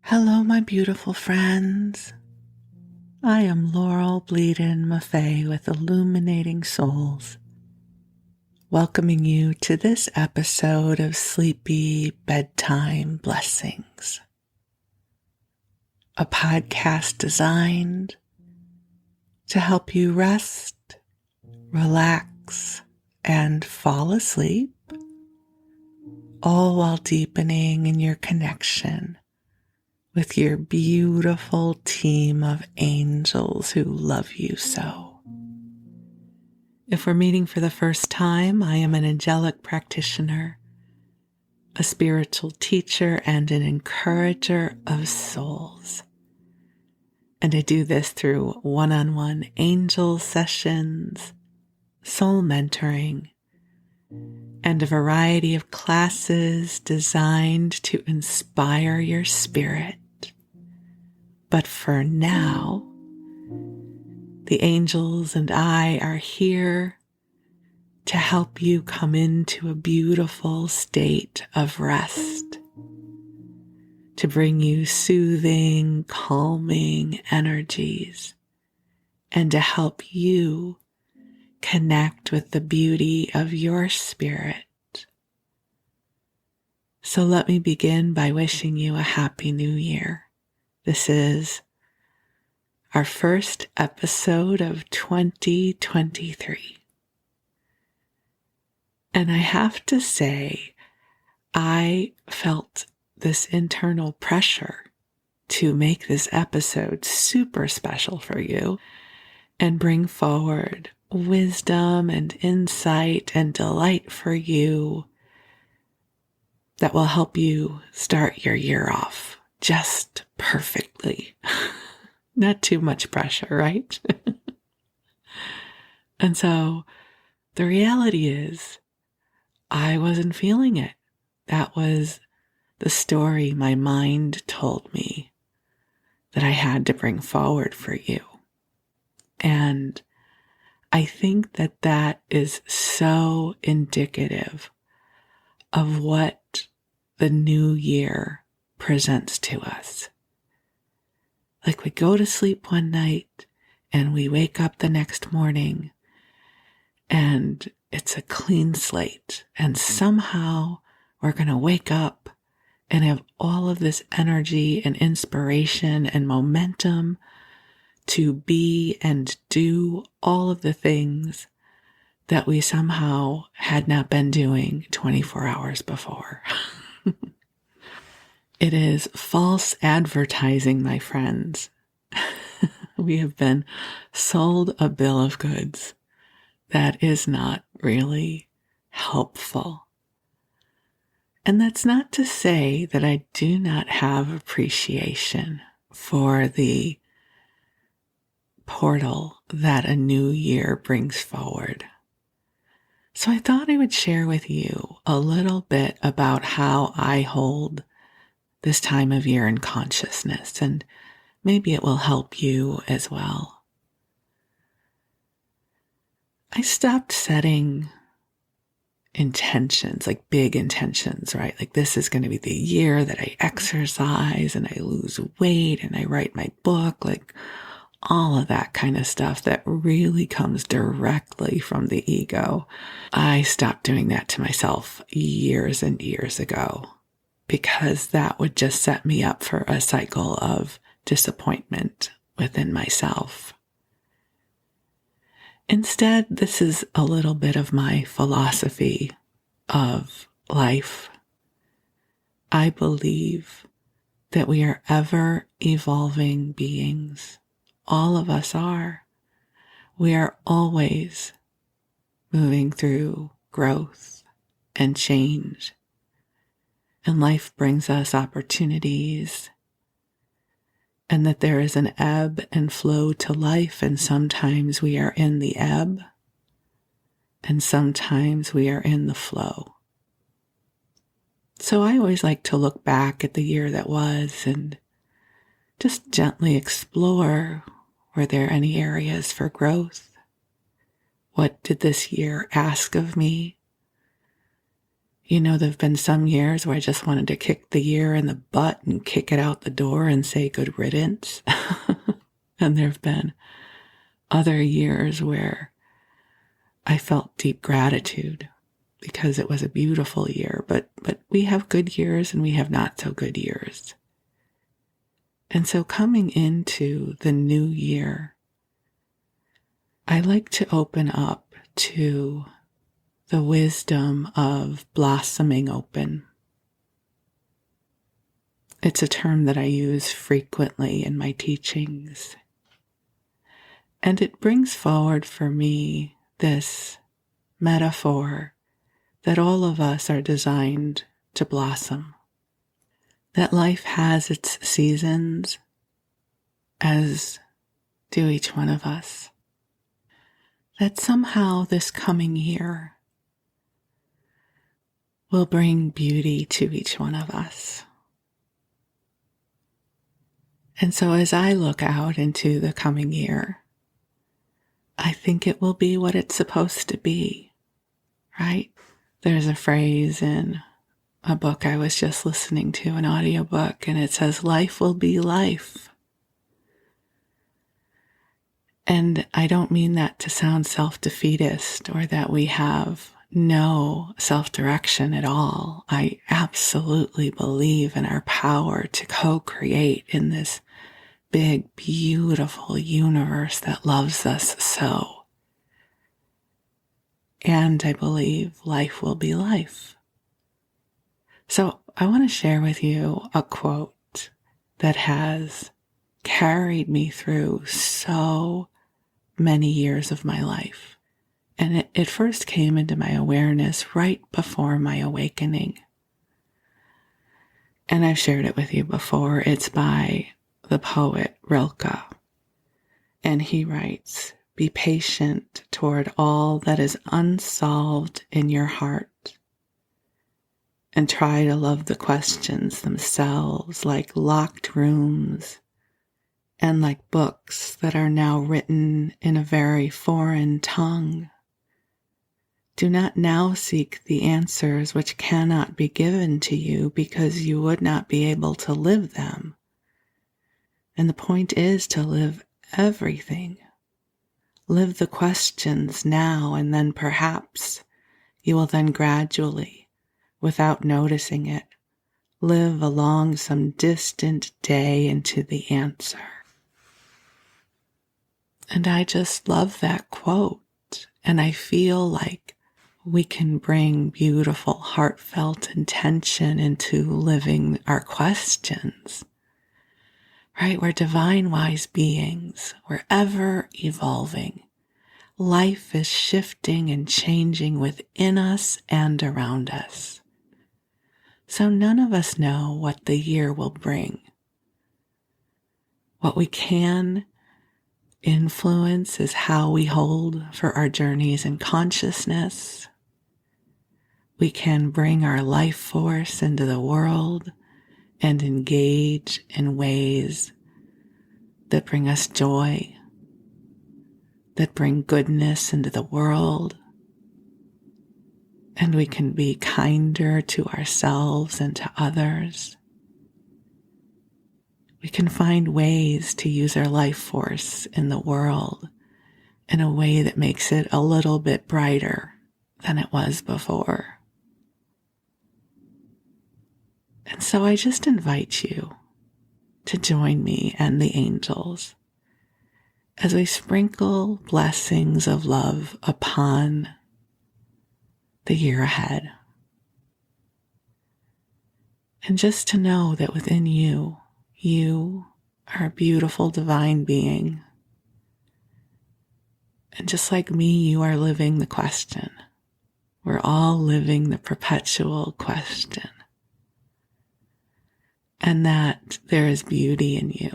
Hello, my beautiful friends. I am Laurel Bleadon-Maffei with Illuminating Souls, welcoming you to this episode of Sleepy Bedtime Blessings, a podcast designed to help you rest, relax, and fall asleep, all while deepening in your connection with your beautiful team of angels who love you so. If we're meeting for the first time, I am an angelic practitioner, a spiritual teacher, and an encourager of souls. And I do this through one-on-one angel sessions, soul mentoring, and a variety of classes designed to inspire your spirit. But for now, the angels and I are here to help you come into a beautiful state of rest, to bring you soothing, calming energies, and to help you connect with the beauty of your spirit. So let me begin by wishing you a happy new year. This is our first episode of 2023. And I have to say, I felt this internal pressure to make this episode super special for you and bring forward wisdom and insight and delight for you that will help you start your year off just perfectly. Not too much pressure, right? And so the reality is I wasn't feeling it. That was the story my mind told me that I had to bring forward for you. And I think that that is so indicative of what the new year presents to us. Like we go to sleep one night and we wake up the next morning and it's a clean slate, and somehow we're going to wake up and have all of this energy and inspiration and momentum to be and do all of the things that we somehow had not been doing 24 hours before. It is false advertising, my friends. We have been sold a bill of goods that is not really helpful. And that's not to say that I do not have appreciation for the portal that a new year brings forward. So I thought I would share with you a little bit about how I hold this time of year in consciousness, and maybe it will help you as well. I stopped setting intentions, like big intentions, right? Like this is going to be the year that I exercise and I lose weight and I write my book, like all of that kind of stuff that really comes directly from the ego. I stopped doing that to myself years and years ago, because that would just set me up for a cycle of disappointment within myself. Instead, this is a little bit of my philosophy of life. I believe that we are ever evolving beings. All of us are. We are always moving through growth and change. And life brings us opportunities, and that there is an ebb and flow to life, and sometimes we are in the ebb, and sometimes we are in the flow. So I always like to look back at the year that was and just gently explore, were there any areas for growth? What did this year ask of me? There have been some years where I just wanted to kick the year in the butt and kick it out the door and say good riddance. And there have been other years where I felt deep gratitude because it was a beautiful year. But we have good years and we have not so good years. And so coming into the new year, I like to open up to the wisdom of blossoming open. It's a term that I use frequently in my teachings. And it brings forward for me this metaphor that all of us are designed to blossom. That life has its seasons, as do each one of us. That somehow this coming year will bring beauty to each one of us. And so as I look out into the coming year, I think it will be what it's supposed to be, right? There's a phrase in a book I was just listening to, an audiobook, and it says, life will be life. And I don't mean that to sound self-defeatist or that we have no self-direction at all. I absolutely believe in our power to co-create in this big, beautiful universe that loves us so. And I believe life will be life. So I want to share with you a quote that has carried me through so many years of my life. And it first came into my awareness right before my awakening. And I've shared it with you before. It's by the poet Rilke. And he writes, "Be patient toward all that is unsolved in your heart, and try to love the questions themselves like locked rooms and like books that are now written in a very foreign tongue. Do not now seek the answers which cannot be given to you because you would not be able to live them. And the point is to live everything. Live the questions now, and then perhaps you will then gradually, without noticing it, live along some distant day into the answer." And I just love that quote. And I feel like we can bring beautiful, heartfelt intention into living our questions, right? We're divine wise beings. We're ever evolving. Life is shifting and changing within us and around us. So none of us know what the year will bring. What we can influence is how we hold for our journeys in consciousness. We can bring our life force into the world and engage in ways that bring us joy, that bring goodness into the world. And we can be kinder to ourselves and to others. We can find ways to use our life force in the world in a way that makes it a little bit brighter than it was before. And so I just invite you to join me and the angels as we sprinkle blessings of love upon the year ahead. And just to know that within you, you are a beautiful divine being. And just like me, you are living the question. We're all living the perpetual question. And that there is beauty in you.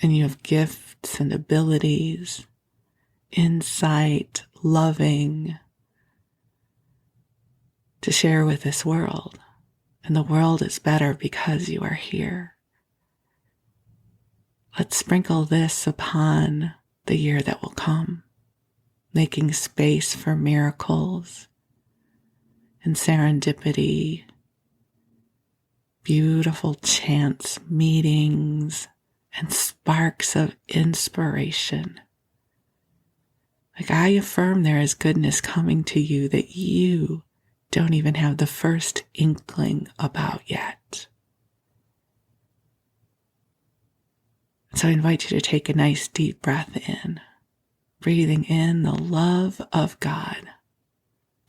And you have gifts and abilities, insight, loving, to share with this world. And the world is better because you are here. Let's sprinkle this upon the year that will come, making space for miracles and serendipity, beautiful chance meetings, and sparks of inspiration. Like, I affirm there is goodness coming to you that you don't even have the first inkling about yet. So I invite you to take a nice deep breath in, breathing in the love of God,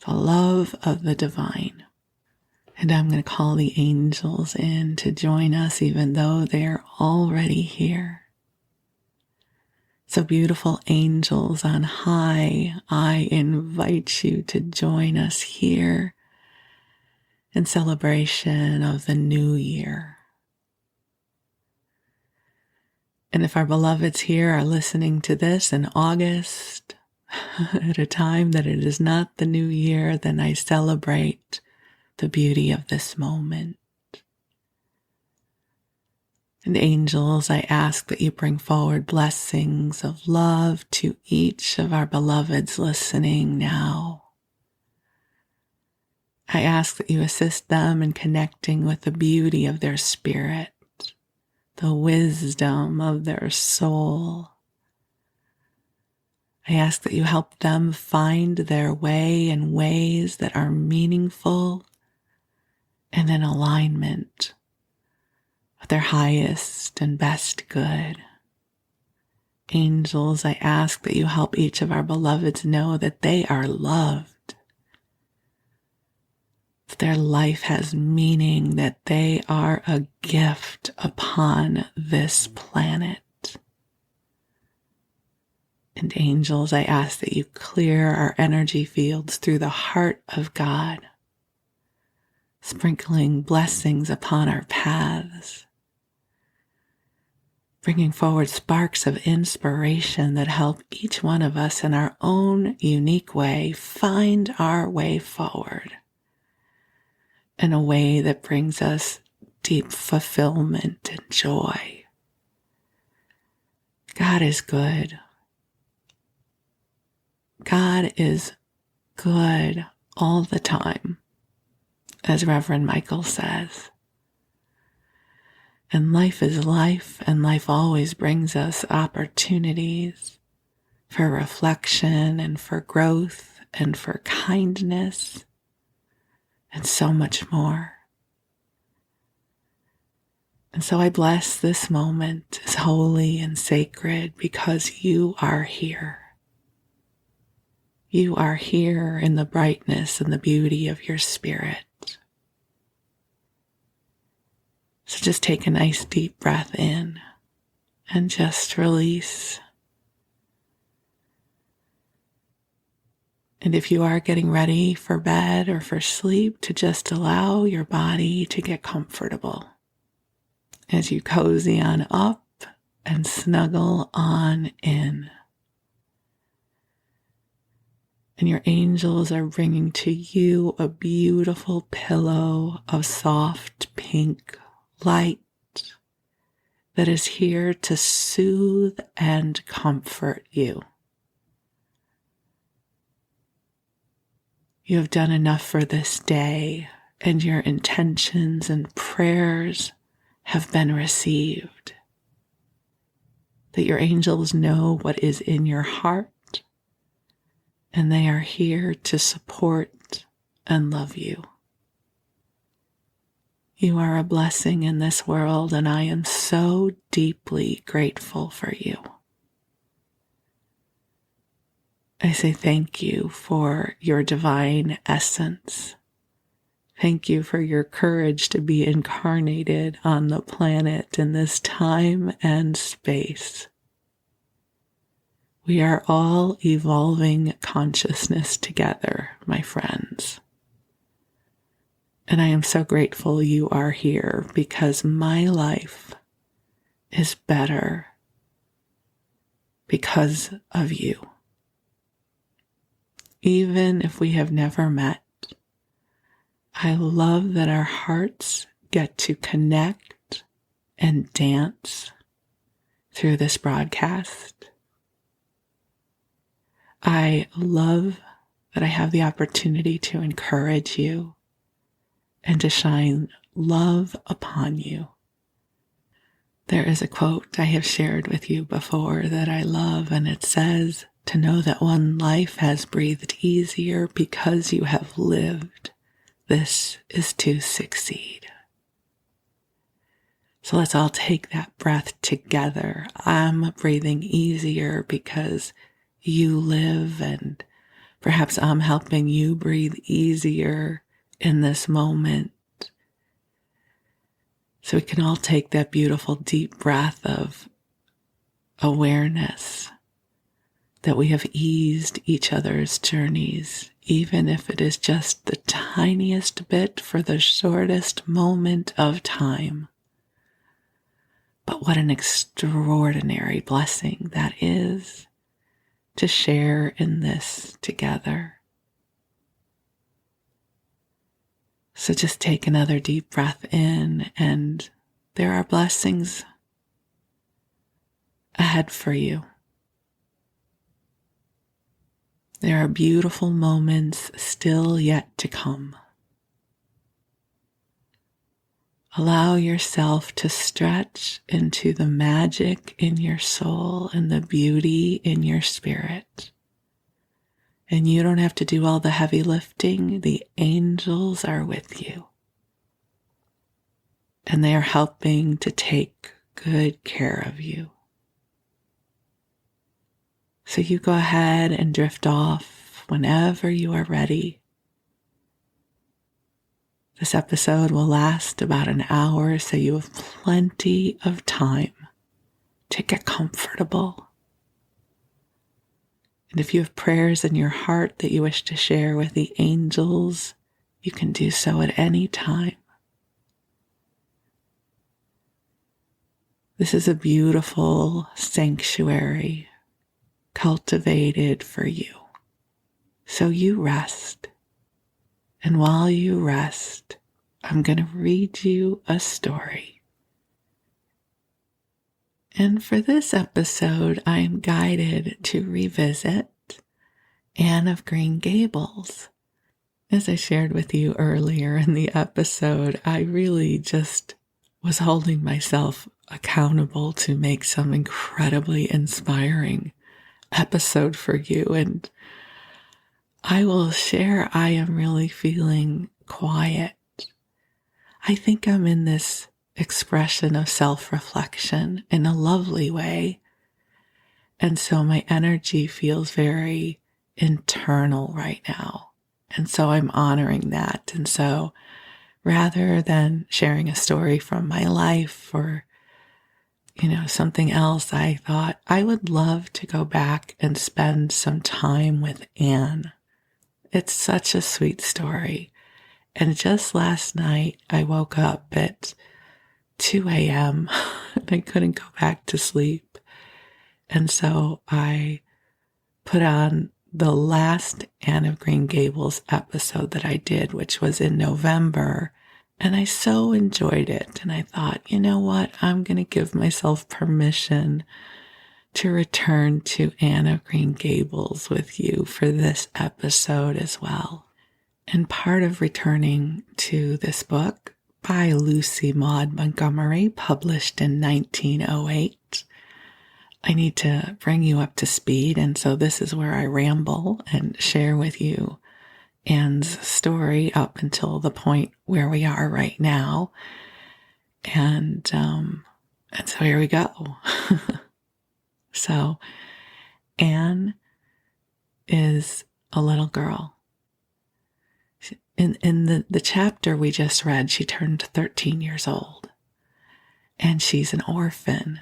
the love of the divine. And I'm going to call the angels in to join us, even though they're already here. So beautiful angels on high, I invite you to join us here in celebration of the new year. And if our beloveds here are listening to this in August, at a time that it is not the new year, then I celebrate the beauty of this moment. And angels, I ask that you bring forward blessings of love to each of our beloveds listening now. I ask that you assist them in connecting with the beauty of their spirit, the wisdom of their soul. I ask that you help them find their way in ways that are meaningful and in alignment with their highest and best good. Angels, I ask that you help each of our beloveds know that they are loved, that their life has meaning, that they are a gift upon this planet. And angels, I ask that you clear our energy fields through the heart of God, sprinkling blessings upon our paths, bringing forward sparks of inspiration that help each one of us in our own unique way find our way forward in a way that brings us deep fulfillment and joy. God is good. God is good all the time, as Reverend Michael says. And life is life, and life always brings us opportunities for reflection and for growth and for kindness and so much more. And so I bless this moment as holy and sacred because you are here. You are here in the brightness and the beauty of your spirit. So just take a nice deep breath in and just release. And if you are getting ready for bed or for sleep, to just allow your body to get comfortable as you cozy on up and snuggle on in. And your angels are bringing to you a beautiful pillow of soft pink light that is here to soothe and comfort you. You have done enough for this day, and your intentions and prayers have been received. That your angels know what is in your heart, and they are here to support and love you. You are a blessing in this world, and I am so deeply grateful for you. I say thank you for your divine essence. Thank you for your courage to be incarnated on the planet in this time and space. We are all evolving consciousness together, my friends. And I am so grateful you are here because my life is better because of you. Even if we have never met, I love that our hearts get to connect and dance through this broadcast. I love that I have the opportunity to encourage you and to shine love upon you. There is a quote I have shared with you before that I love, and it says, "To know that one life has breathed easier because you have lived, this is to succeed." So let's all take that breath together. I'm breathing easier because you live, and perhaps I'm helping you breathe easier in this moment. So we can all take that beautiful deep breath of awareness that we have eased each other's journeys, even if it is just the tiniest bit for the shortest moment of time. But what an extraordinary blessing that is to share in this together. So just take another deep breath in, and there are blessings ahead for you. There are beautiful moments still yet to come. Allow yourself to stretch into the magic in your soul and the beauty in your spirit. And you don't have to do all the heavy lifting. The angels are with you. And they are helping to take good care of you. So you go ahead and drift off whenever you are ready. This episode will last about an hour, so you have plenty of time to get comfortable. And if you have prayers in your heart that you wish to share with the angels, you can do so at any time. This is a beautiful sanctuary cultivated for you. So you rest. And while you rest, I'm going to read you a story. And for this episode, I am guided to revisit Anne of Green Gables. As I shared with you earlier in the episode, I really just was holding myself accountable to make some incredibly inspiring episode for you. And I will share, I am really feeling quiet. I think I'm in this expression of self-reflection in a lovely way. And so my energy feels very internal right now. And so I'm honoring that. And so rather than sharing a story from my life or, something else, I thought I would love to go back and spend some time with Anne. It's such a sweet story. And just last night, I woke up at 2 a.m. and I couldn't go back to sleep. And so I put on the last Anne of Green Gables episode that I did, which was in November. And I so enjoyed it. And I thought, you know what? I'm going to give myself permission to return to Anne of Green Gables with you for this episode as well. And part of returning to this book by Lucy Maud Montgomery, published in 1908, I need to bring you up to speed. And so this is where I ramble and share with you Anne's story up until the point where we are right now. And so here we go. So Anne is a little girl. In the chapter we just read, she turned 13 years old. And she's an orphan.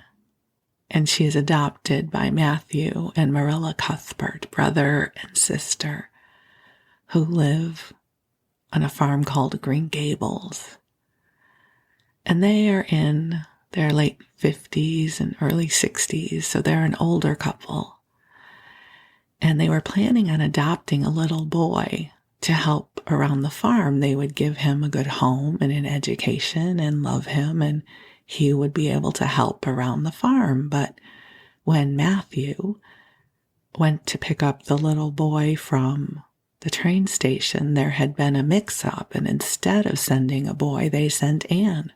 And she is adopted by Matthew and Marilla Cuthbert, brother and sister, who live on a farm called Green Gables. And they are in their late 50s and early 60s, so they're an older couple. And they were planning on adopting a little boy to help around the farm. They would give him a good home and an education and love him, and he would be able to help around the farm. But when Matthew went to pick up the little boy from the train station, there had been a mix-up, and instead of sending a boy, they sent Anne.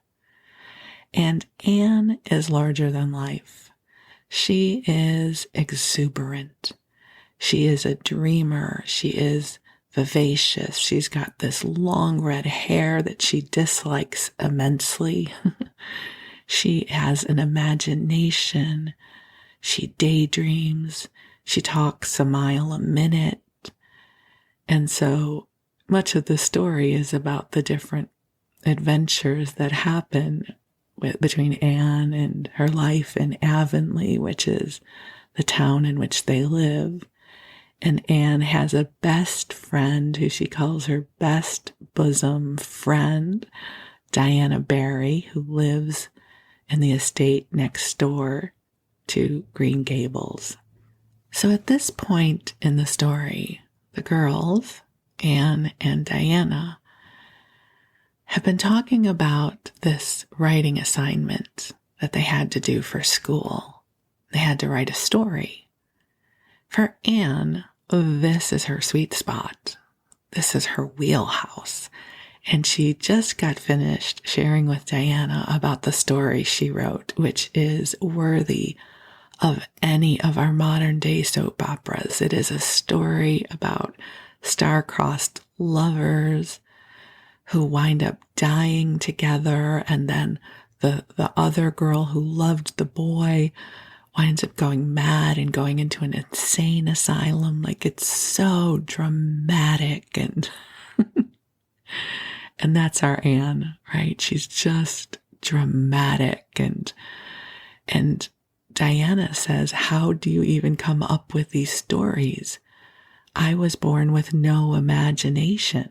And Anne is larger than life. She is exuberant. She is a dreamer. She is vivacious. She's got this long red hair that she dislikes immensely. She has an imagination. She daydreams. She talks a mile a minute. And so much of the story is about the different adventures that happen between Anne and her life in Avonlea, which is the town in which they live. And Anne has a best friend who she calls her best bosom friend, Diana Barry, who lives in the estate next door to Green Gables. So at this point in the story, the girls, Anne and Diana, have been talking about this writing assignment that they had to do for school. They had to write a story. For Anne, this is her sweet spot. This is her wheelhouse. And she just got finished sharing with Diana about the story she wrote, which is worthy of any of our modern day soap operas. It is a story about star-crossed lovers who wind up dying together, and then the other girl who loved the boy winds up going mad and going into an insane asylum. Like, it's so dramatic, and and that's our Anne, right? She's just dramatic, and Diana says, how do you even come up with these stories? I was born with no imagination.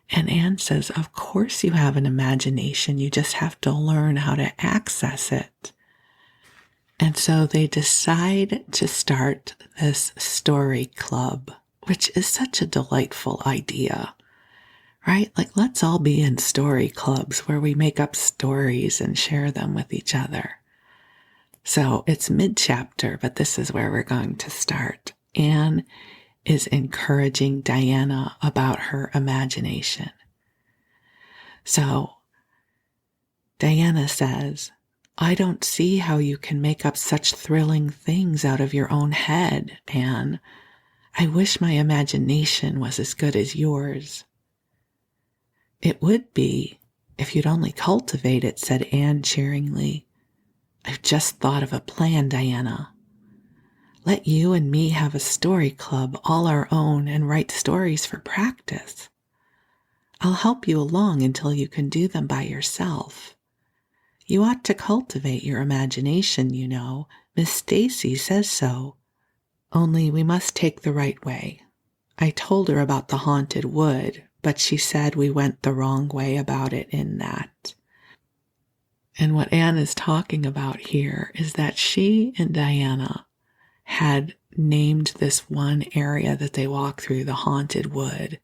And Anne says, of course you have an imagination. You just have to learn how to access it. And so they decide to start this story club, which is such a delightful idea, right? Like, let's all be in story clubs where we make up stories and share them with each other. So it's mid-chapter, but this is where we're going to start. Anne is encouraging Diana about her imagination. So Diana says, I don't see how you can make up such thrilling things out of your own head, Anne. I wish my imagination was as good as yours. It would be if you'd only cultivate it, said Anne cheeringly. I've just thought of a plan, Diana. Let you and me have a story club all our own and write stories for practice. I'll help you along until you can do them by yourself. You ought to cultivate your imagination, you know. Miss Stacy says so. Only we must take the right way. I told her about the haunted wood, but she said we went the wrong way about it in that. And what Anne is talking about here is that she and Diana had named this one area that they walk through the haunted wood,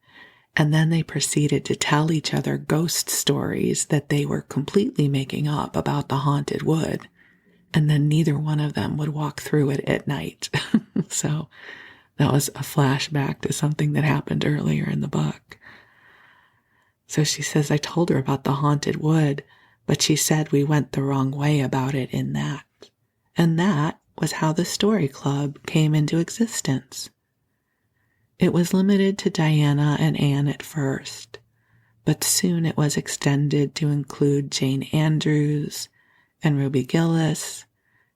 and then they proceeded to tell each other ghost stories that they were completely making up about the haunted wood, and then neither one of them would walk through it at night. So that was a flashback to something that happened earlier in the book. So she says, I told her about the haunted wood, but she said we went the wrong way about it in that. And that was how the story club came into existence. It was limited to Diana and Anne at first, but soon it was extended to include Jane Andrews and Ruby Gillis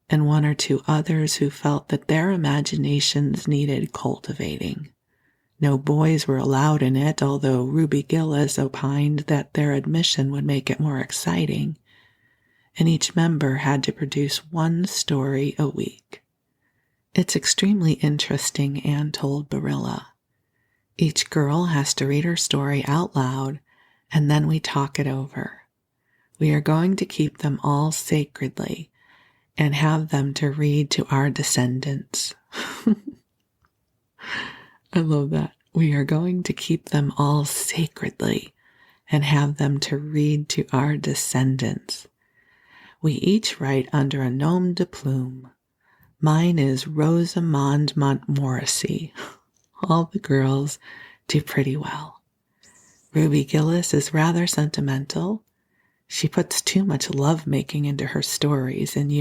and one or two others who felt that their imaginations needed cultivating. No boys were allowed in it, although Ruby Gillis opined that their admission would make it more exciting, and each member had to produce one story a week. It's extremely interesting, Anne told Barilla. Each girl has to read her story out loud, and then we talk it over. We are going to keep them all sacredly and have them to read to our descendants. I love that. We are going to keep them all sacredly and have them to read to our descendants. We each write under a nom de plume. Mine is Rosamond Montmorency. all the girls do pretty well. Ruby Gillis is rather sentimental. She puts too much lovemaking into her stories, and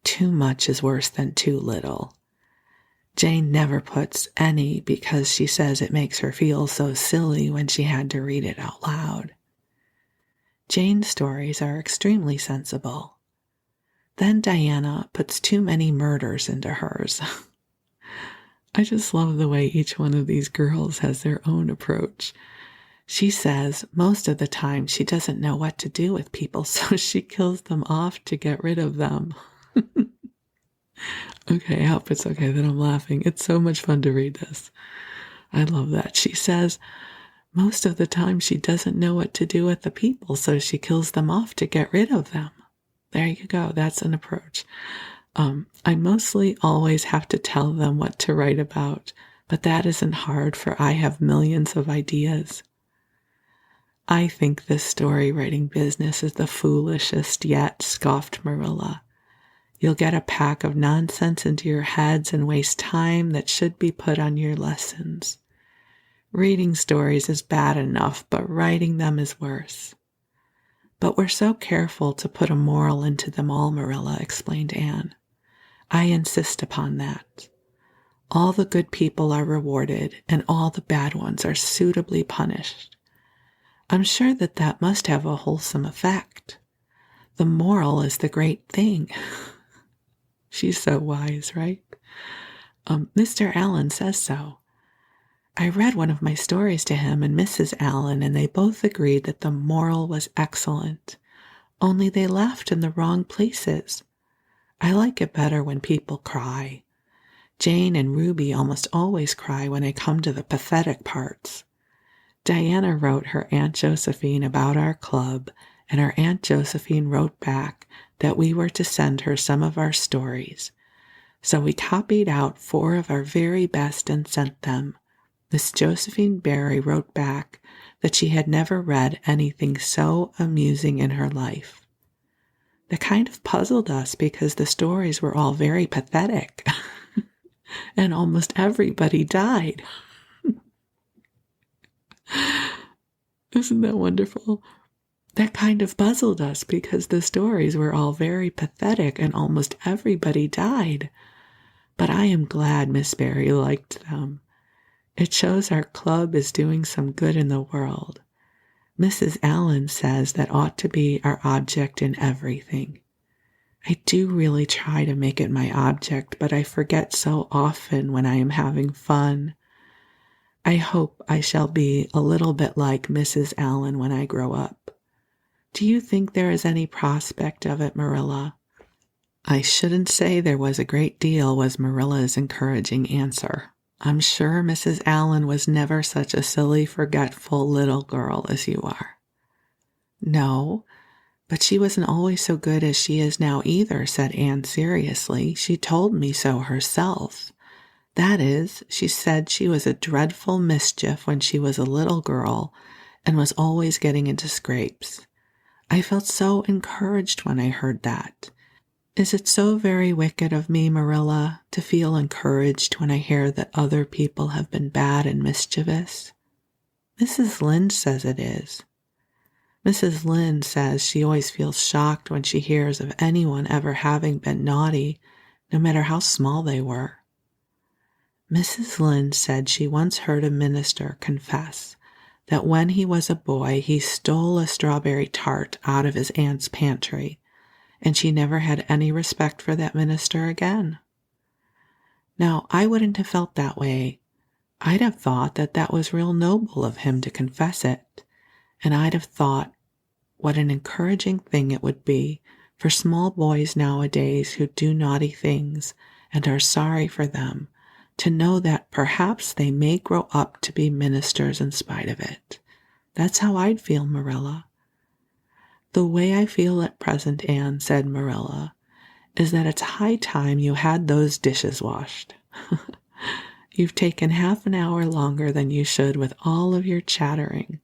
too much is worse than too little. Jane never puts any because she says it makes her feel so silly when she had to read it out loud. Jane's stories are extremely sensible. Then Diana puts too many murders into hers. I just love the way each one of these girls has their own approach. She says most of the time she doesn't know what to do with people, so she kills them off to get rid of them. Okay, I hope it's okay that I'm laughing. It's so much fun to read this. I love that. She says most of the time she doesn't know what to do with the people, so she kills them off to get rid of them. There you go. That's an approach. I mostly always have to tell them what to write about, but that isn't hard, for I have millions of ideas. I think this story writing business is the foolishest yet, scoffed Marilla. You'll get a pack of nonsense into your heads and waste time that should be put on your lessons. Reading stories is bad enough, but writing them is worse. But we're so careful to put a moral into them all, Marilla, explained Anne. I insist upon that. All the good people are rewarded, and all the bad ones are suitably punished. I'm sure that must have a wholesome effect. The moral is the great thing. She's so wise, right? Mr. Allen says so. I read one of my stories to him and Mrs. Allen, and they both agreed that the moral was excellent, only they laughed in the wrong places. I like it better when people cry. Jane and Ruby almost always cry when I come to the pathetic parts. Diana wrote her Aunt Josephine about our club, and our Aunt Josephine wrote back that we were to send her some of our stories. So we copied out 4 of our very best and sent them. Miss Josephine Barry wrote back that she had never read anything so amusing in her life. That kind of puzzled us because the stories were all very pathetic, and almost everybody died. Isn't that wonderful? That kind of puzzled us because the stories were all very pathetic and almost everybody died. But I am glad Miss Barry liked them. It shows our club is doing some good in the world. Mrs. Allen says that ought to be our object in everything. I do really try to make it my object, but I forget so often when I am having fun. I hope I shall be a little bit like Mrs. Allen when I grow up. Do you think there is any prospect of it, Marilla? I shouldn't say there was a great deal, was Marilla's encouraging answer. I'm sure Mrs. Allen was never such a silly, forgetful little girl as you are. No, but she wasn't always so good as she is now either, said Anne seriously. She told me so herself. That is, she said she was a dreadful mischief when she was a little girl and was always getting into scrapes. I felt so encouraged when I heard that. Is it so very wicked of me, Marilla, to feel encouraged when I hear that other people have been bad and mischievous? Mrs. Lynde says it is. Mrs. Lynde says she always feels shocked when she hears of anyone ever having been naughty, no matter how small they were. Mrs. Lynde said she once heard a minister confess that when he was a boy he stole a strawberry tart out of his aunt's pantry, and she never had any respect for that minister again. Now, I wouldn't have felt that way. I'd have thought that was real noble of him to confess it, and I'd have thought what an encouraging thing it would be for small boys nowadays who do naughty things and are sorry for them to know that perhaps they may grow up to be ministers in spite of it. That's how I'd feel, Marilla. The way I feel at present, Anne, said Marilla, is that it's high time you had those dishes washed. You've taken half an hour longer than you should with all of your chattering.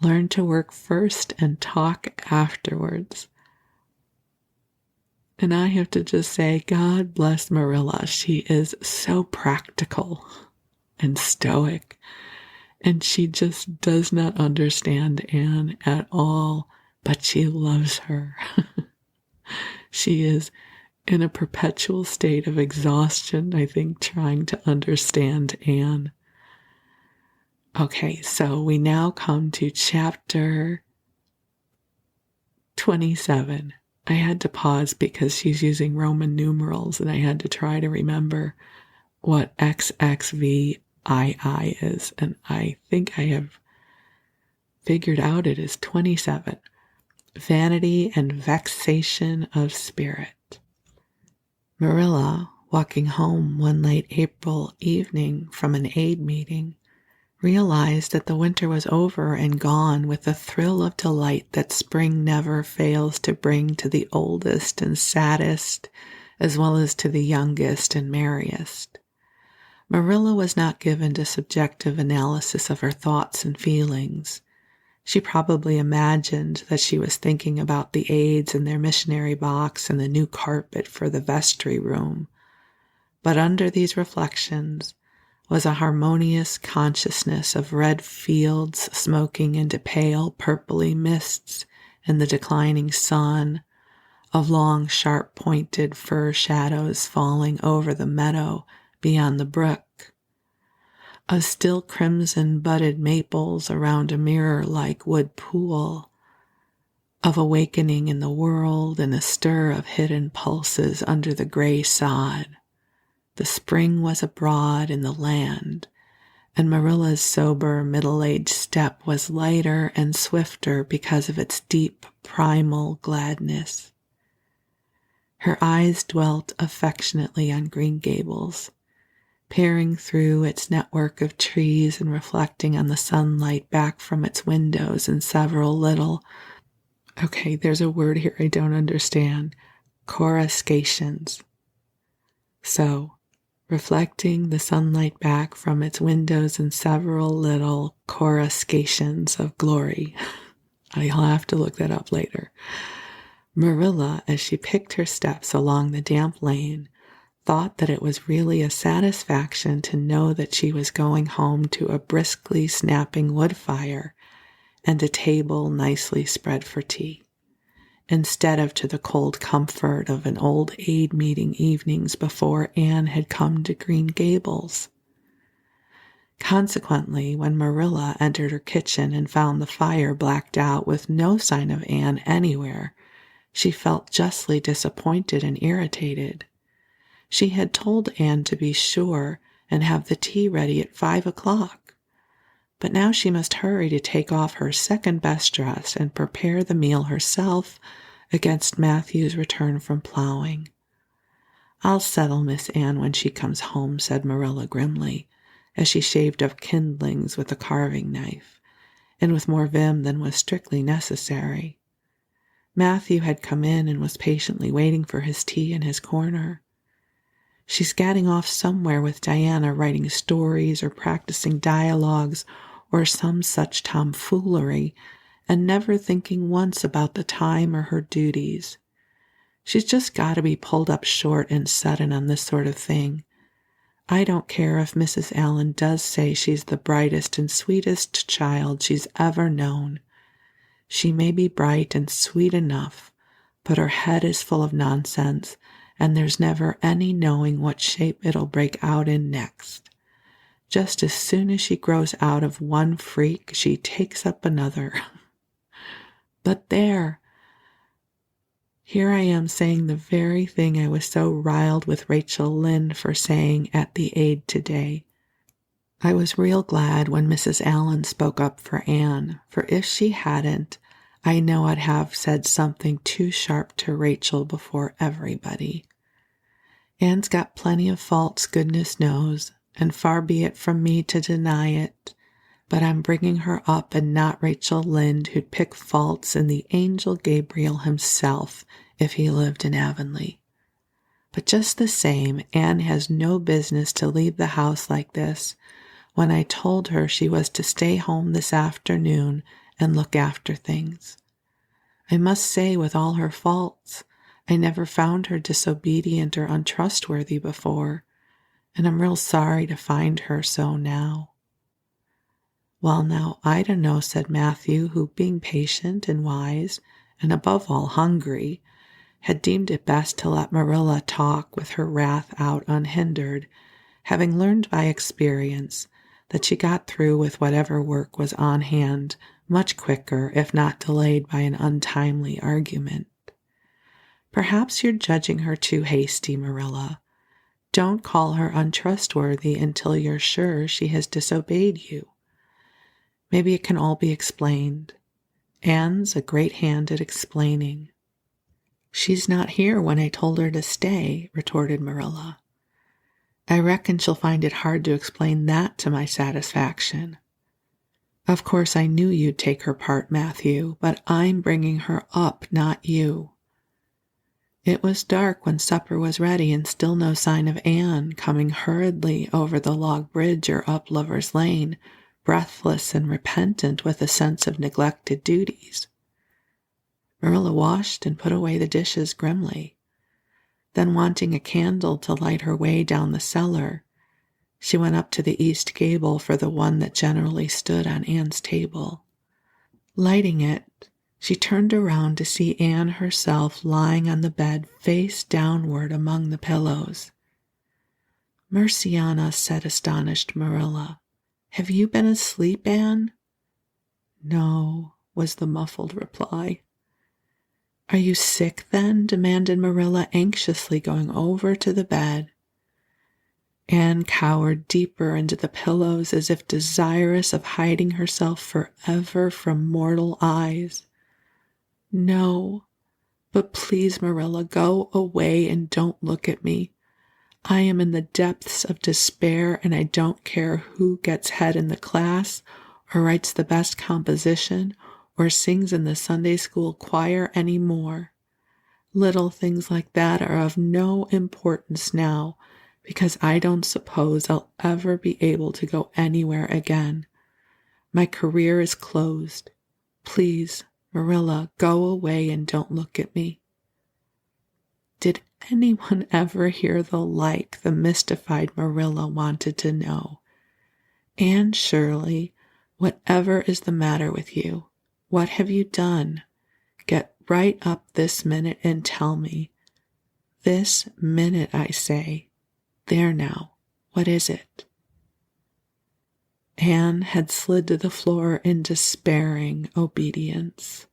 Learn to work first and talk afterwards. And I have to just say, God bless Marilla. She is so practical. and stoic. And she just does not understand Anne at all, but she loves her. She is in a perpetual state of exhaustion, I think, trying to understand Anne. Okay, so we now come to chapter 27. I had to pause because she's using Roman numerals and I had to try to remember what XXVII is. And I think I have figured out it is 27. Vanity and vexation of spirit. Marilla, walking home one late April evening from an aid meeting, realized that the winter was over and gone with the thrill of delight that spring never fails to bring to the oldest and saddest, as well as to the youngest and merriest. Marilla was not given to subjective analysis of her thoughts and feelings. She probably imagined that she was thinking about the aides and their missionary box and the new carpet for the vestry room. But under these reflections was a harmonious consciousness of red fields smoking into pale purply mists in the declining sun, of long sharp-pointed fir shadows falling over the meadow beyond the brook, of still crimson budded maples around a mirror-like wood pool, of awakening in the world and a stir of hidden pulses under the gray sod. The spring was abroad in the land, and Marilla's sober, middle-aged step was lighter and swifter because of its deep, primal gladness. Her eyes dwelt affectionately on Green Gables, peering through its network of trees and reflecting on the sunlight back from its windows in several little, okay, there's a word here I don't understand, coruscations. So, reflecting the sunlight back from its windows in several little coruscations of glory. I'll have to look that up later. Marilla, as she picked her steps along the damp lane, thought that it was really a satisfaction to know that she was going home to a briskly snapping wood fire and a table nicely spread for tea, instead of to the cold comfort of an old aid meeting evenings before Anne had come to Green Gables. Consequently, when Marilla entered her kitchen and found the fire blacked out with no sign of Anne anywhere, she felt justly disappointed and irritated. She had told Anne to be sure and have the tea ready at 5 o'clock. But now she must hurry to take off her second-best dress and prepare the meal herself against Matthew's return from plowing. "I'll settle Miss Anne when she comes home," said Marilla grimly, as she shaved up kindlings with a carving knife, and with more vim than was strictly necessary. Matthew had come in and was patiently waiting for his tea in his corner. "She's gadding off somewhere with Diana, writing stories or practicing dialogues or some such tomfoolery, and never thinking once about the time or her duties. She's just got to be pulled up short and sudden on this sort of thing. I don't care if Mrs. Allan does say she's the brightest and sweetest child she's ever known. She may be bright and sweet enough, but her head is full of nonsense, and there's never any knowing what shape it'll break out in next. Just as soon as she grows out of one freak, she takes up another." But there, here I am saying the very thing I was so riled with Rachel Lynde for saying at the aid today. I was real glad when Mrs. Allan spoke up for Anne, for if she hadn't, I know I'd have said something too sharp to Rachel before everybody. Anne's got plenty of faults, goodness knows, and far be it from me to deny it, but I'm bringing her up and not Rachel Lynde, who'd pick faults in the angel Gabriel himself if he lived in Avonlea. But just the same, Anne has no business to leave the house like this when I told her she was to stay home this afternoon and look after things. I must say, with all her faults, I never found her disobedient or untrustworthy before, and I'm real sorry to find her so now." "Well, now, I don't know," said Matthew, who, being patient and wise, and above all hungry, had deemed it best to let Marilla talk with her wrath out unhindered, having learned by experience that she got through with whatever work was on hand much quicker if not delayed by an untimely argument. "Perhaps you're judging her too hasty, Marilla. Don't call her untrustworthy until you're sure she has disobeyed you. Maybe it can all be explained. Anne's a great hand at explaining." "She's not here when I told her to stay," retorted Marilla. "I reckon she'll find it hard to explain that to my satisfaction. Of course I knew you'd take her part, Matthew, but I'm bringing her up, not you." It was dark when supper was ready and still no sign of Anne coming hurriedly over the log bridge or up Lover's Lane, breathless and repentant with a sense of neglected duties. Marilla washed and put away the dishes grimly. Then, wanting a candle to light her way down the cellar, she went up to the east gable for the one that generally stood on Anne's table. Lighting it, she turned around to see Anne herself lying on the bed face downward among the pillows. "Mercy on us," said astonished Marilla. "Have you been asleep, Anne?" "No," was the muffled reply. "Are you sick, then?" demanded Marilla, anxiously going over to the bed. Anne cowered deeper into the pillows as if desirous of hiding herself forever from mortal eyes. "No, but please, Marilla, go away and don't look at me. I am in the depths of despair, and I don't care who gets head in the class, or writes the best composition, or sings in the Sunday school choir anymore. Little things like that are of no importance now, because I don't suppose I'll ever be able to go anywhere again. My career is closed. Please, Marilla, go away and don't look at me." Did anyone ever hear the like? The mystified Marilla wanted to know. "Anne Shirley, whatever is the matter with you? What have you done? Get right up this minute and tell me. This minute, I say. There now, what is it?" Anne had slid to the floor in despairing obedience.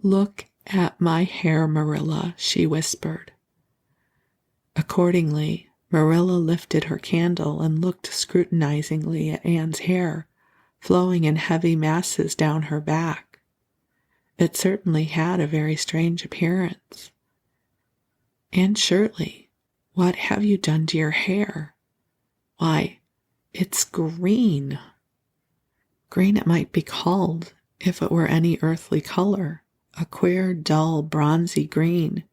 "Look at my hair, Marilla," she whispered. Accordingly, Marilla lifted her candle and looked scrutinizingly at Anne's hair, flowing in heavy masses down her back. It certainly had a very strange appearance. "Anne Shirley, what have you done to your hair? Why, it's green." Green it might be called, if it were any earthly color, a queer, dull, bronzy green,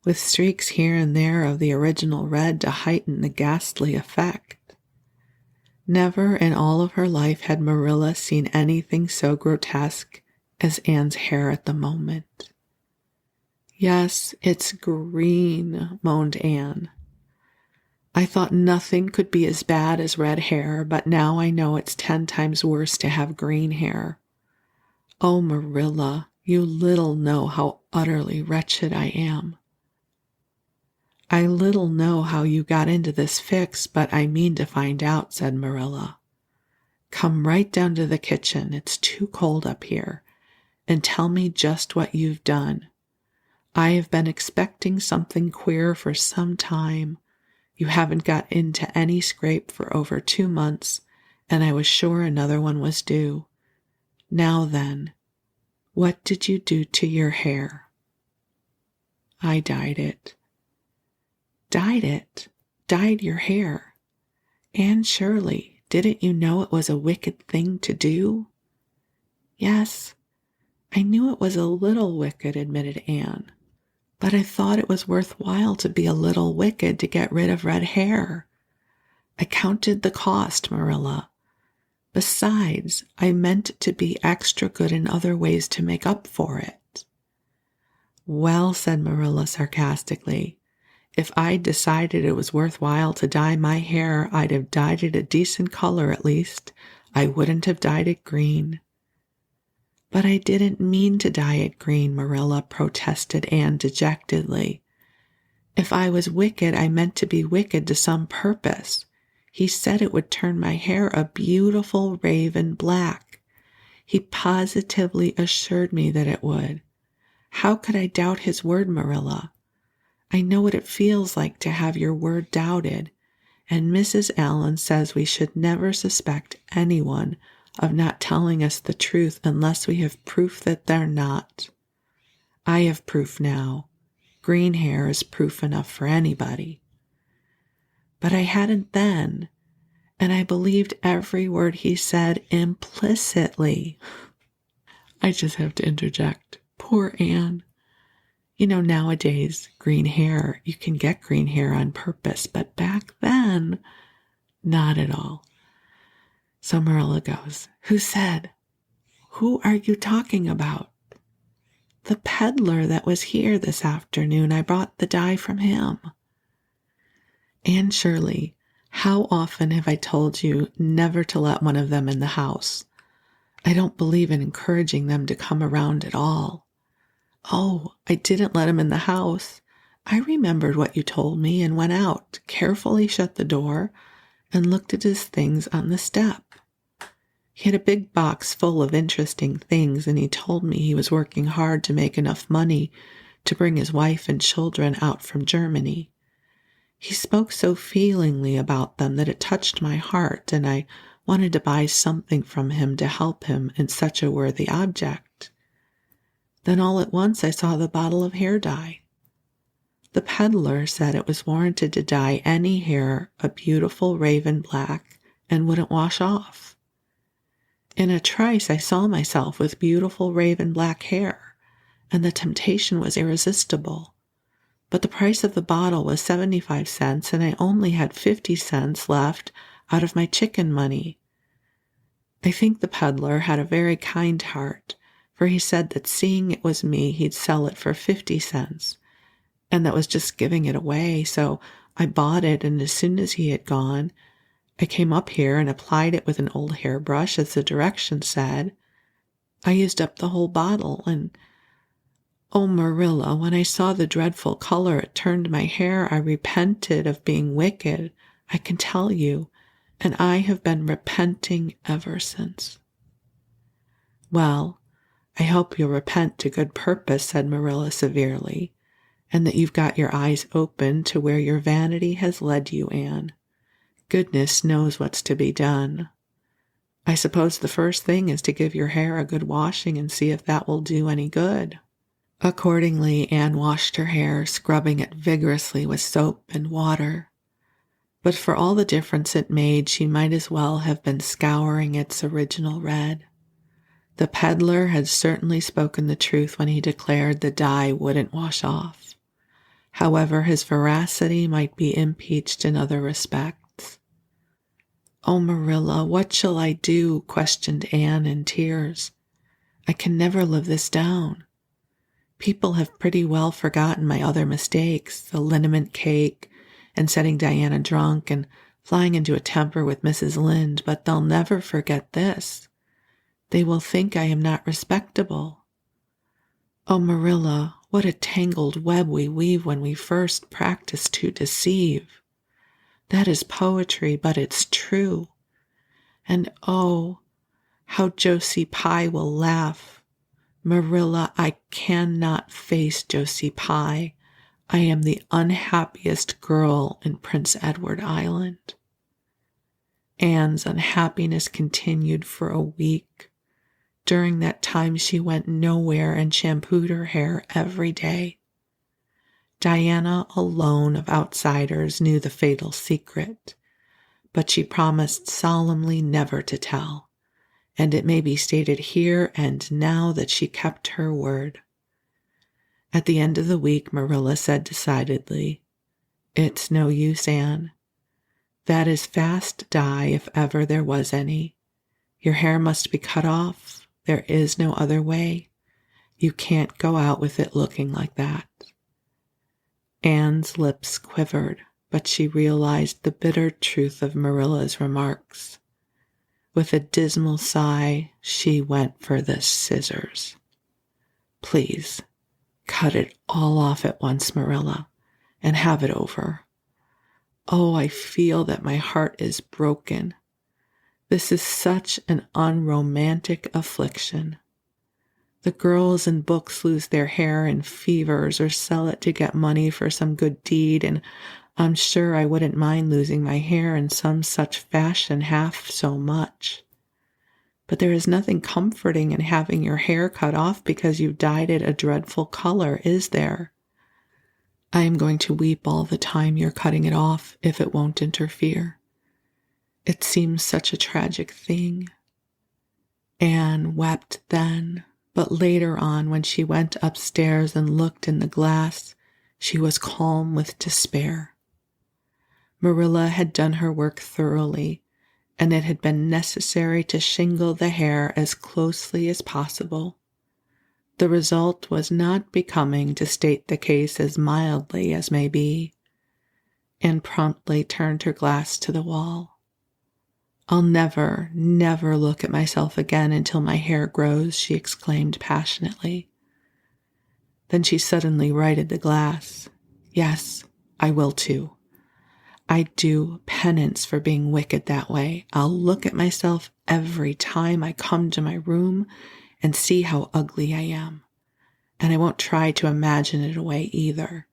with streaks here and there of the original red to heighten the ghastly effect. Never in all of her life had Marilla seen anything so grotesque as Anne's hair at the moment. "Yes, it's green," moaned Anne. "I thought nothing could be as bad as red hair, but now I know it's 10 times worse to have green hair. Oh, Marilla, you little know how utterly wretched I am." "I little know how you got into this fix, but I mean to find out," said Marilla. "Come right down to the kitchen, it's too cold up here, and tell me just what you've done. I have been expecting something queer for some time. You haven't got into any scrape for over 2 months, and I was sure another one was due. Now then, what did you do to your hair?" "I dyed it." "Dyed it? Dyed your hair? Anne Shirley, didn't you know it was a wicked thing to do?" "Yes, I knew it was a little wicked," admitted Anne. "But I thought it was worthwhile to be a little wicked to get rid of red hair. I counted the cost, Marilla. Besides, I meant to be extra good in other ways to make up for it." "Well," said Marilla sarcastically, If I'd decided it was worthwhile to dye my hair, I'd have dyed it a decent color at least. I wouldn't have dyed it green. But I didn't mean to dye it green, Marilla, protested Anne dejectedly. If I was wicked, I meant to be wicked to some purpose. He said it would turn my hair a beautiful raven black. He positively assured me that it would. How could I doubt his word, Marilla? I know what it feels like to have your word doubted, and Mrs. Allen says we should never suspect anyone of not telling us the truth unless we have proof that they're not. I have proof now. Green hair is proof enough for anybody. But I hadn't then, and I believed every word he said implicitly. I just have to interject. Poor Anne. You know, nowadays, green hair, you can get green hair on purpose, but back then, not at all. So Marilla goes, Who said? Who are you talking about? The peddler that was here this afternoon. I brought the dye from him. Anne Shirley, how often have I told you never to let one of them in the house? I don't believe in encouraging them to come around at all. Oh, I didn't let him in the house. I remembered what you told me and went out, carefully shut the door, and looked at his things on the step. He had a big box full of interesting things, and he told me he was working hard to make enough money to bring his wife and children out from Germany. He spoke so feelingly about them that it touched my heart, and I wanted to buy something from him to help him in such a worthy object. Then all at once I saw the bottle of hair dye. The peddler said it was warranted to dye any hair a beautiful raven black and wouldn't wash off. In a trice I saw myself with beautiful raven black hair, and the temptation was irresistible. But the price of the bottle was 75 cents, and I only had 50 cents left out of my chicken money. I think the peddler had a very kind heart, for he said that seeing it was me, he'd sell it for 50 cents, and that was just giving it away. So I bought it, and as soon as he had gone, I came up here and applied it with an old hairbrush, as the directions said. I used up the whole bottle, and oh, Marilla, when I saw the dreadful color it turned my hair, I repented of being wicked, I can tell you, and I have been repenting ever since. Well, I hope you'll repent to good purpose, said Marilla severely, and that you've got your eyes open to where your vanity has led you, Anne. Goodness knows what's to be done. I suppose the first thing is to give your hair a good washing and see if that will do any good. Accordingly, Anne washed her hair, scrubbing it vigorously with soap and water. But for all the difference it made, she might as well have been scouring its original red. The peddler had certainly spoken the truth when he declared the dye wouldn't wash off. However, his veracity might be impeached in other respects. Oh, Marilla, what shall I do? Questioned Anne in tears. I can never live this down. People have pretty well forgotten my other mistakes, the liniment cake, and setting Diana drunk, and flying into a temper with Mrs. Lynde, but they'll never forget this. They will think I am not respectable. Oh, Marilla, what a tangled web we weave when we first practice to deceive. That is poetry, but it's true. And oh, how Josie Pye will laugh. Marilla, I cannot face Josie Pye. I am the unhappiest girl in Prince Edward Island. Anne's unhappiness continued for a week. During that time, she went nowhere and shampooed her hair every day. Diana alone of outsiders knew the fatal secret, but she promised solemnly never to tell, and it may be stated here and now that she kept her word. At the end of the week, Marilla said decidedly, "It's no use, Anne. That is fast dye if ever there was any. Your hair must be cut off. There is no other way. You can't go out with it looking like that." Anne's lips quivered, but she realized the bitter truth of Marilla's remarks. With a dismal sigh, she went for the scissors. Please, cut it all off at once, Marilla, and have it over. Oh, I feel that my heart is broken. This is such an unromantic affliction. The girls in books lose their hair in fevers or sell it to get money for some good deed, and I'm sure I wouldn't mind losing my hair in some such fashion half so much. But there is nothing comforting in having your hair cut off because you dyed it a dreadful color, is there? I am going to weep all the time you're cutting it off if it won't interfere. It seems such a tragic thing. Anne wept then, but later on when she went upstairs and looked in the glass, she was calm with despair. Marilla had done her work thoroughly, and it had been necessary to shingle the hair as closely as possible. The result was not becoming, to state the case as mildly as may be, and promptly turned her glass to the wall. I'll never, never look at myself again until my hair grows, she exclaimed passionately. Then she suddenly righted the glass. Yes, I will too. I do penance for being wicked that way. I'll look at myself every time I come to my room and see how ugly I am. And I won't try to imagine it away either.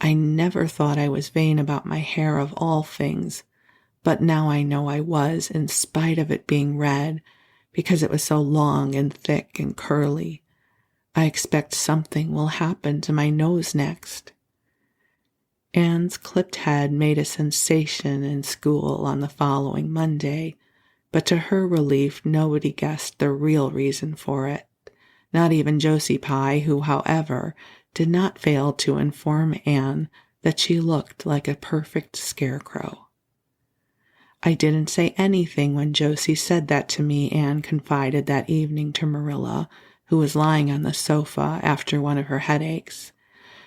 I never thought I was vain about my hair of all things, but now I know I was, in spite of it being red, because it was so long and thick and curly. I expect something will happen to my nose next. Anne's clipped head made a sensation in school on the following Monday, but to her relief nobody guessed the real reason for it, not even Josie Pye, who, however, did not fail to inform Anne that she looked like a perfect scarecrow. I didn't say anything when Josie said that to me, Anne confided that evening to Marilla, who was lying on the sofa after one of her headaches,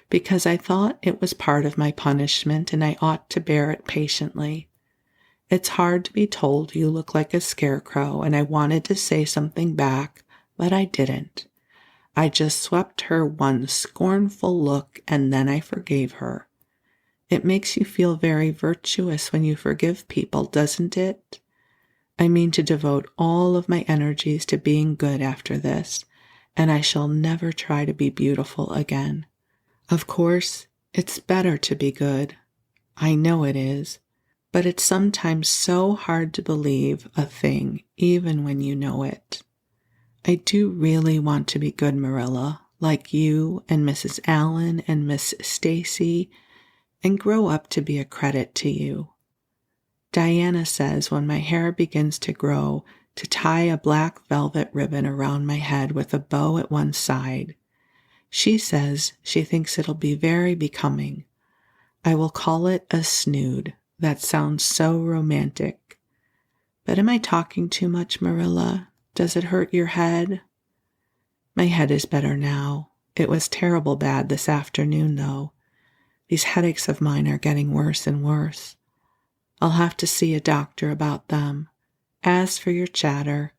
because I thought it was part of my punishment and I ought to bear it patiently. It's hard to be told you look like a scarecrow, and I wanted to say something back, but I didn't. I just swept her one scornful look, and then I forgave her. It makes you feel very virtuous when you forgive people, doesn't it? I mean to devote all of my energies to being good after this, and I shall never try to be beautiful again. Of course, it's better to be good. I know it is, but it's sometimes so hard to believe a thing, even when you know it. I do really want to be good, Marilla, like you and Mrs. Allen and Miss Stacy, and grow up to be a credit to you. Diana says when my hair begins to grow, to tie a black velvet ribbon around my head with a bow at one side. She says she thinks it'll be very becoming. I will call it a snood. That sounds so romantic. But am I talking too much, Marilla? Does it hurt your head? My head is better now. It was terrible bad this afternoon, though. These headaches of mine are getting worse and worse. I'll have to see a doctor about them. As for your chatter,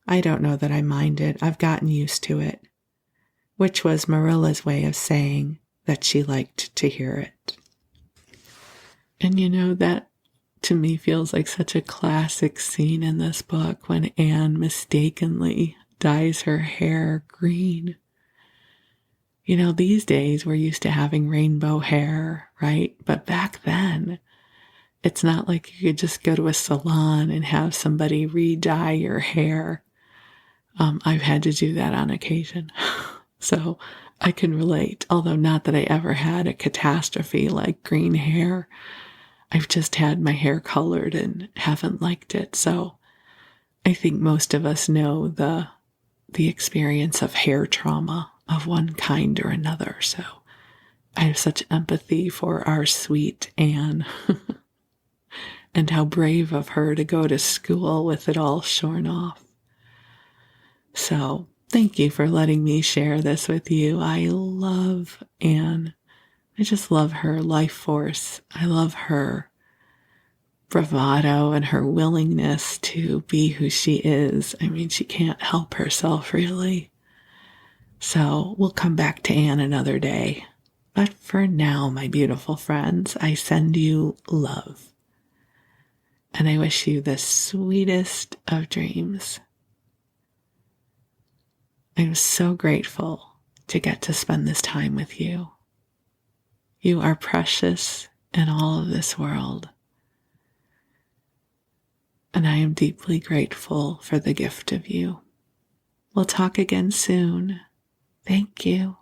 I don't know that I mind it. I've gotten used to it. Which was Marilla's way of saying that she liked to hear it. And you know, that to me feels like such a classic scene in this book when Anne mistakenly dyes her hair green. You know, these days we're used to having rainbow hair, right? But back then, it's not like you could just go to a salon and have somebody re-dye your hair. I've had to do that on occasion. So I can relate, although not that I ever had a catastrophe like green hair. I've just had my hair colored and haven't liked it. So I think most of us know the experience of hair trauma of one kind or another. So I have such empathy for our sweet Anne and how brave of her to go to school with it all shorn off. So thank you for letting me share this with you. I love Anne I just love her life force. I love her bravado and her willingness to be who she is. I mean, she can't help herself, really. So we'll come back to Anne another day. But for now, my beautiful friends, I send you love. And I wish you the sweetest of dreams. I'm so grateful to get to spend this time with you. You are precious in all of this world. And I am deeply grateful for the gift of you. We'll talk again soon. Thank you.